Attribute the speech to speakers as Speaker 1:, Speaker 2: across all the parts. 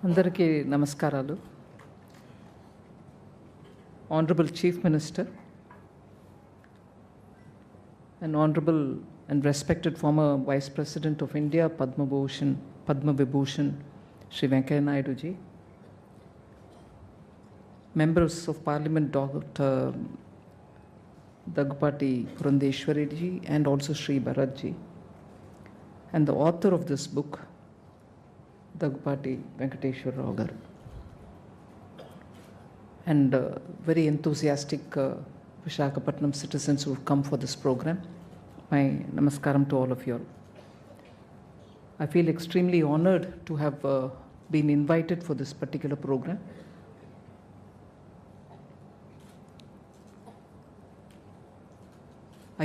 Speaker 1: అందరికీ నమస్కారాలు. Honorable Chief Minister and Honorable and respected former Vice President of India, Padma Vibhushan, Shri Venkaiah Naidu ji, Members of Parliament, Dr. Daggubati Purandeshwari ji, and also Shri Bharat ji, and the author of this book, Daggubati Venkateshwar Rao garu, and very enthusiastic Visakhapatnam citizens who have come for this program. My namaskaram to all of you all. I feel extremely honored to have been invited for this particular program.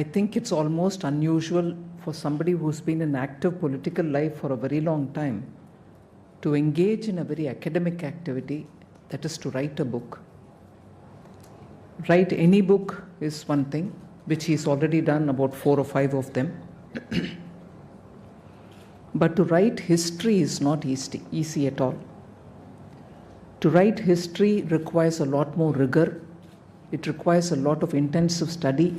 Speaker 1: I think it's almost unusual for somebody who's been in active political life for a very long time to engage in a very academic activity, that is to write a book. Write any book is one thing, which he's already done about 4 or 5 of them. But to write history is not easy at all. To write history requires a lot more rigor. It requires a lot of intensive study.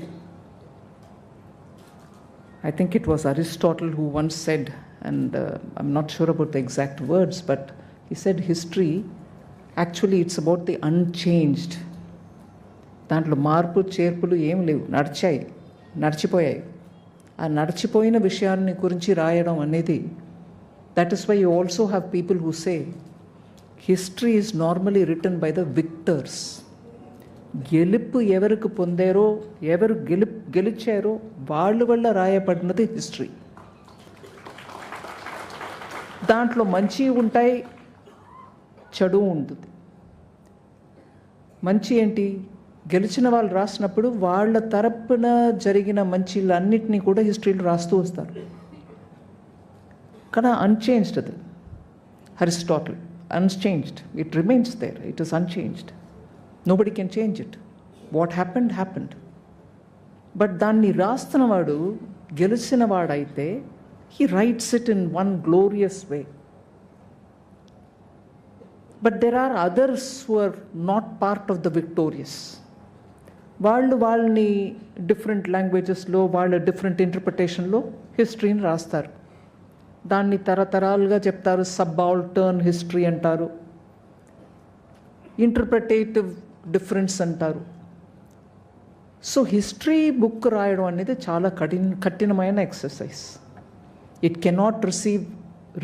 Speaker 1: I think it was Aristotle who once said, and I'm not sure about the exact words, but he said history, actually it's about the unchanged. దాంట్లో మార్పు చేర్పులు ఏం లేవు, నడిచిపోయాయి. ఆ నడిచిపోయిన విషయాన్ని గురించి రాయడం అనేది, that is why you also have people who say history is normally written by the victors. గెలుపు ఎవరికి పొందారో, ఎవరు గెలిచారో వాళ్ళ వల్ల రాయబడినది హిస్టరీ. దాంట్లో మంచి ఉంటాయి, చెడు ఉంటుంది. మంచి ఏంటి? గెలిచిన వాళ్ళు రాసినప్పుడు వాళ్ళ తరపున జరిగిన మంచిలన్నిటినీ కూడా హిస్టరీలో రాస్తూ వస్తారు. కానీ అన్చేంజ్డ్ అది. Aristotle unchanged, it remains there, it is unchanged. Nobody can change it. What happened happened. But దాన్ని రాస్తున్నవాడు గెలిచిన వాడైతే he writes it in one glorious way. But there are others who are not part of the victorious. వాళ్ళని different లాంగ్వేజెస్లో, వాళ్ళ different ఇంటర్ప్రిటేషన్లో హిస్టరీని రాస్తారు. దాన్ని తరతరాలుగా చెప్తారు. సబాల్టర్న్ హిస్టరీ అంటారు, ఇంటర్ప్రిటేటివ్ డిఫరెన్స్ అంటారు. సో హిస్టరీ బుక్ రాయడం అనేది చాలా కఠినమైన exercise. It cannot receive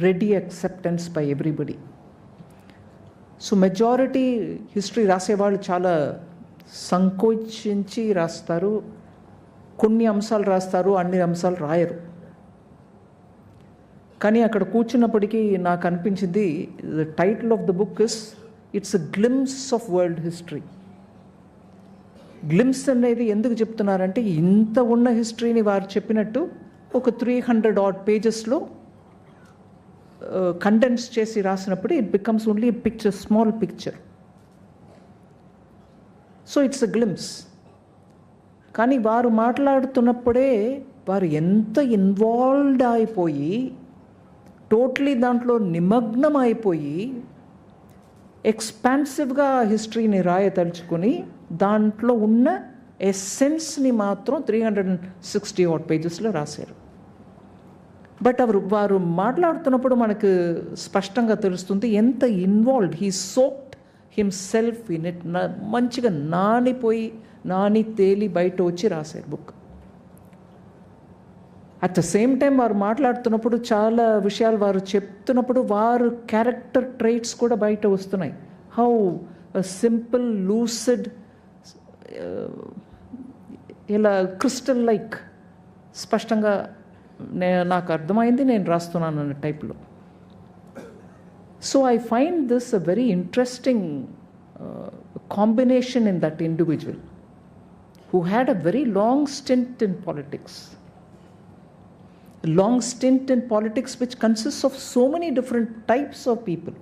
Speaker 1: ready acceptance by everybody. So majority history రాసేవాళ్ళు చాలా సంకోచించి రాస్తారు. కొన్ని అంశాలు రాస్తారు, అన్ని అంశాలు రాయరు. కానీ అక్కడ కూర్చున్నప్పటికీ నాకు అనిపించింది, the title of the book is it's a glimpse of world history. Glimpse అనేది ఎందుకు చెప్తున్నారంటే, ఇంత ఉన్న హిస్టరీని వారు చెప్పినట్టు ఒక 300 odd పేజెస్లో కండెన్స్ చేసి రాసినప్పుడు it becomes only picture, small picture. So it's a glimpse. కానీ వారు మాట్లాడుతున్నప్పుడే వారు ఎంత ఇన్వాల్వ్డ్ అయిపోయి, టోటలీ దాంట్లో నిమగ్నం అయిపోయి, ఎక్స్పాన్సివ్గా హిస్టరీని రాయదలుచుకొని దాంట్లో ఉన్న ఎస్సెన్స్ని మాత్రం 360 odd పేజెస్లో రాశారు. బట్ వారు మాట్లాడుతున్నప్పుడు మనకు స్పష్టంగా తెలుస్తుంది ఎంత involved, he soaked himself in it. మంచిగా నాని తేలి బయట వచ్చి రాశారు book. At the same time వారు మాట్లాడుతున్నప్పుడు చాలా విషయాలు వారు చెప్తున్నప్పుడు వారు క్యారెక్టర్ ట్రైట్స్ కూడా బయట వస్తున్నాయి. హౌ సింపుల్, లూసిడ్, ఇలా క్రిస్టల్ లైక్ స్పష్టంగా నాకు అర్థమైంది, నేను రాస్తున్నాను అన్న టైప్లో. So I find this a very interesting combination in that individual who had a very long stint in politics. Long stint in politics which consists of so many different types of people.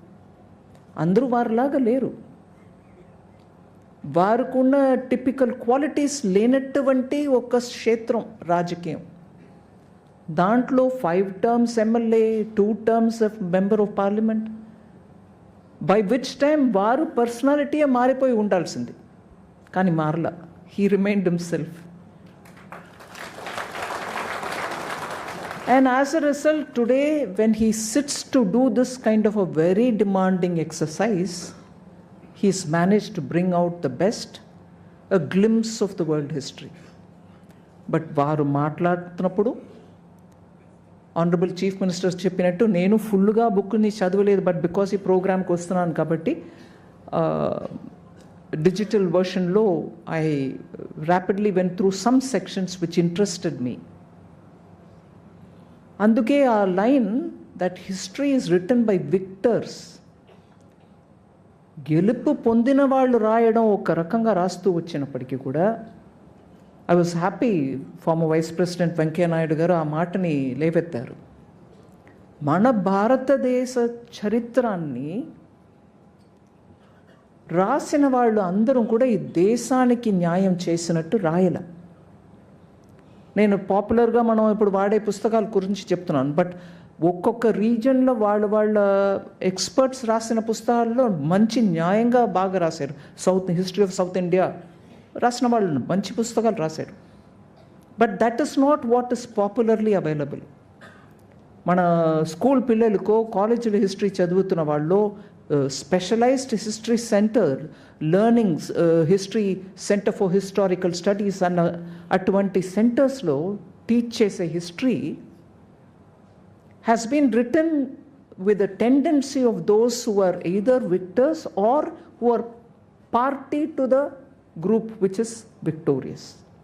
Speaker 1: అందరూ వారిలాగా లేరు. వారుకున్న typical qualities లేనటువంటి ఒక క్షేత్రం రాజకీయం. దాంట్లో 5 terms MLA, 2 terms member of parliament, by which time వారు పర్సనాలిటీయే మారిపోయి ఉండాల్సింది, కానీ మారలా. He remained himself. And as a result, today, when he sits to do this kind of a very demanding exercise, he's managed to bring out the best, a glimpse of the world history. But varu maatladutunnappudu, Honorable Chief Minister చెప్పినట్టు నేను ఫుల్గా బుక్ని చదవలేదు, but because ఈ ప్రోగ్రామ్కి వస్తున్నాను కాబట్టి digital వర్షన్లో I rapidly went through some sections which interested me. అందుకే ఆ line that history is written by victors, గెలుపు పొందిన వాళ్ళు రాయడం ఒక రకంగా రాస్తూ వచ్చినప్పటికీ కూడా, I was happy former vice president Venkaiah Naidu garu ఆ మాటని లేవెత్తారు. మన భారతదేశ చరిత్రాన్ని రాసిన వాళ్ళు అందరూ కూడా ఈ దేశానికి న్యాయం చేసినట్టు రాయల. నేను పాపులర్గా మనం ఇప్పుడు వాడే పుస్తకాల గురించి చెప్తున్నాను, బట్ ఒక్కొక్క రీజన్లో వాళ్ళ ఎక్స్పర్ట్స్ రాసిన పుస్తకాల్లో మంచి న్యాయంగా బాగా రాశారు. హిస్టరీ ఆఫ్ సౌత్ ఇండియా రాసిన వాళ్ళు మంచి పుస్తకాలు రాశారు. But that is not what is popularly available. మన స్కూల్ పిల్లలకో కాలేజీలో హిస్టరీ చదువుతున్న వాళ్ళు specialised history centre, learnings history centre for historical studies అన్న అటువంటి సెంటర్స్లో టీచ్ చేసే history has been written with a tendency of those who are either victors or who are party to the group which is victorious.